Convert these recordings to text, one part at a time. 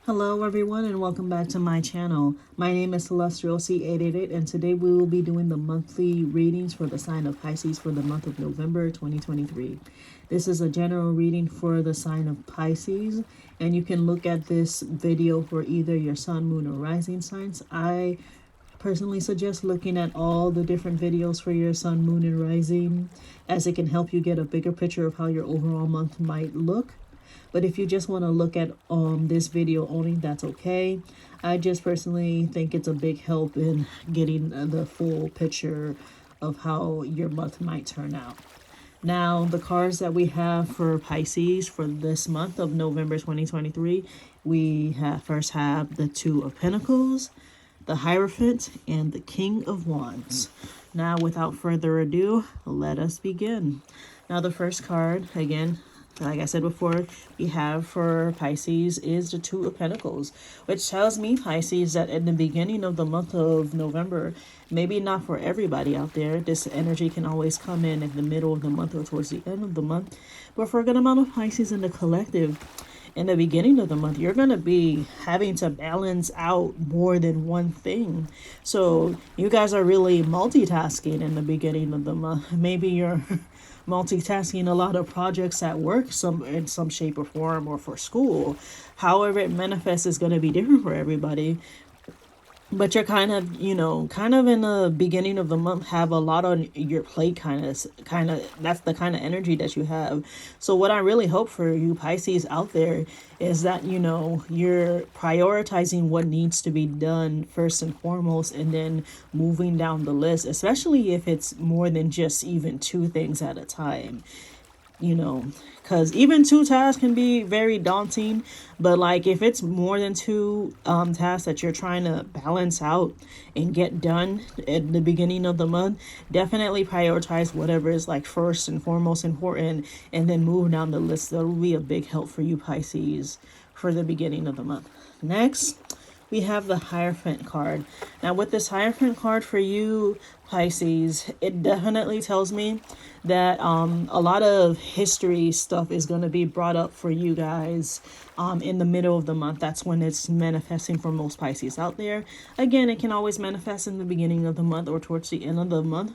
Hello everyone and welcome back to my channel. My name is Celestial C888 and today we will be doing the monthly readings for the sign of Pisces for the month of November 2023. This is a general reading for the sign of Pisces, and you can look at this video for either your sun, moon, or rising signs. I personally suggest looking at all the different videos for your sun, moon, and rising, as it can help you get a bigger picture of how your overall month might look. But if you just want to look at this video only, that's okay. I just personally think it's a big help in getting the full picture of how your month might turn out. Now, the cards that we have for Pisces for this month of November 2023, we first have the Two of Pentacles, the Hierophant, and the King of Wands. Now, without further ado, let us begin. Now, the first card, again, like I said before, we have for Pisces is the Two of Pentacles, which tells me, Pisces, that in the beginning of the month of November, maybe not for everybody out there, this energy can always come in the middle of the month or towards the end of the month. But for a good amount of Pisces in the collective, in the beginning of the month, you're going to be having to balance out more than one thing. So you guys are really multitasking in the beginning of the month. Maybe you're multitasking a lot of projects at work, in some shape or form, or for school. However it manifests is going to be different for everybody. But you're kind of in the beginning of the month, have a lot on your plate, kind of, that's the kind of energy that you have. So what I really hope for you Pisces out there is that, you're prioritizing what needs to be done first and foremost, and then moving down the list, especially if it's more than just even two things at a time. Because even two tasks can be very daunting, but like if it's more than two tasks that you're trying to balance out and get done at the beginning of the month, definitely prioritize whatever is like first and foremost important, and then move down the list. That will be a big help for you Pisces for the beginning of the month. Next, we have the Hierophant card. Now with this Hierophant card for you Pisces, it definitely tells me that a lot of history stuff is going to be brought up for you guys in the middle of the month. That's when it's manifesting for most Pisces out there. Again, it can always manifest in the beginning of the month or towards the end of the month.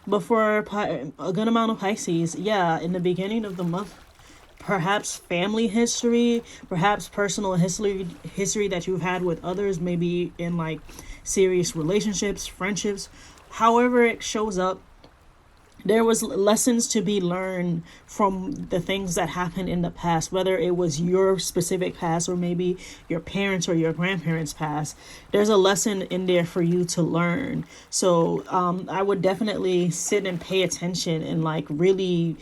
But for a good amount of Pisces, yeah, in the beginning of the month, perhaps family history, perhaps personal history that you've had with others, maybe in like serious relationships, friendships, however it shows up, there was lessons to be learned from the things that happened in the past, whether it was your specific past or maybe your parents or your grandparents' past. There's a lesson in there for you to learn. So I would definitely sit and pay attention and like really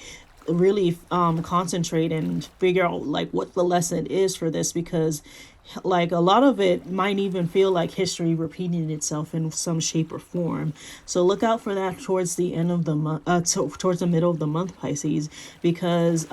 concentrate and figure out like what the lesson is for this, because like a lot of it might even feel like history repeating itself in some shape or form. So look out for that towards the end of the month, towards the middle of the month, Pisces, because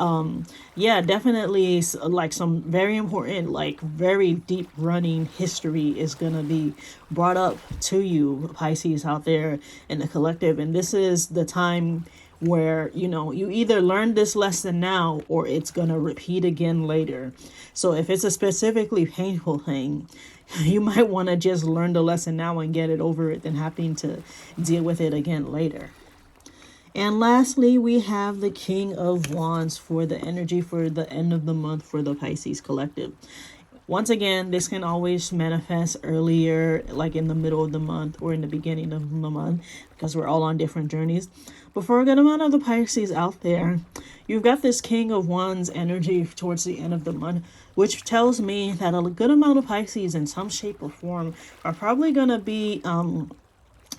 yeah, definitely like some very important, like very deep running history is gonna be brought up to you Pisces out there in the collective, and this is the time where you either learn this lesson now or it's gonna repeat again later. So if it's a specifically painful thing, you might want to just learn the lesson now and get it over it than having to deal with it again later. And lastly, we have the King of Wands for the energy for the end of the month for the Pisces collective. Once again, this can always manifest earlier, like in the middle of the month or in the beginning of the month, because we're all on different journeys. But for a good amount of the Pisces out there, you've got this King of Wands energy towards the end of the month, which tells me that a good amount of Pisces in some shape or form are probably going to be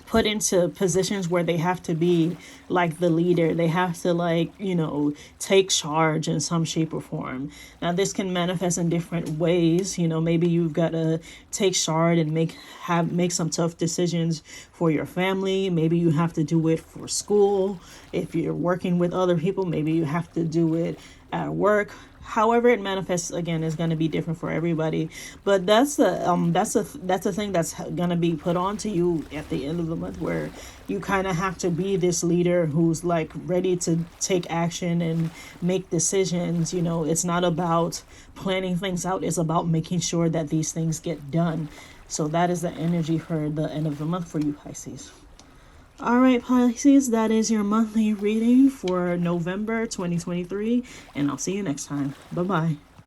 put into positions where they have to be like the leader. They have to like, take charge in some shape or form. Now this can manifest in different ways. Maybe you've got to take charge and make some tough decisions for your family. Maybe you have to do it for school. If you're working with other people, maybe you have to do it at work. however it manifests again is going to be different for everybody, but that's the thing that's going to be put onto you at the end of the month, where you kind of have to be this leader who's like ready to take action and make decisions. You know, it's not about planning things out, it's about making sure that these things get done. So that is the energy for the end of the month for you, Pisces. All right, Pisces, that is your monthly reading for November 2023, and I'll see you next time. Bye-bye.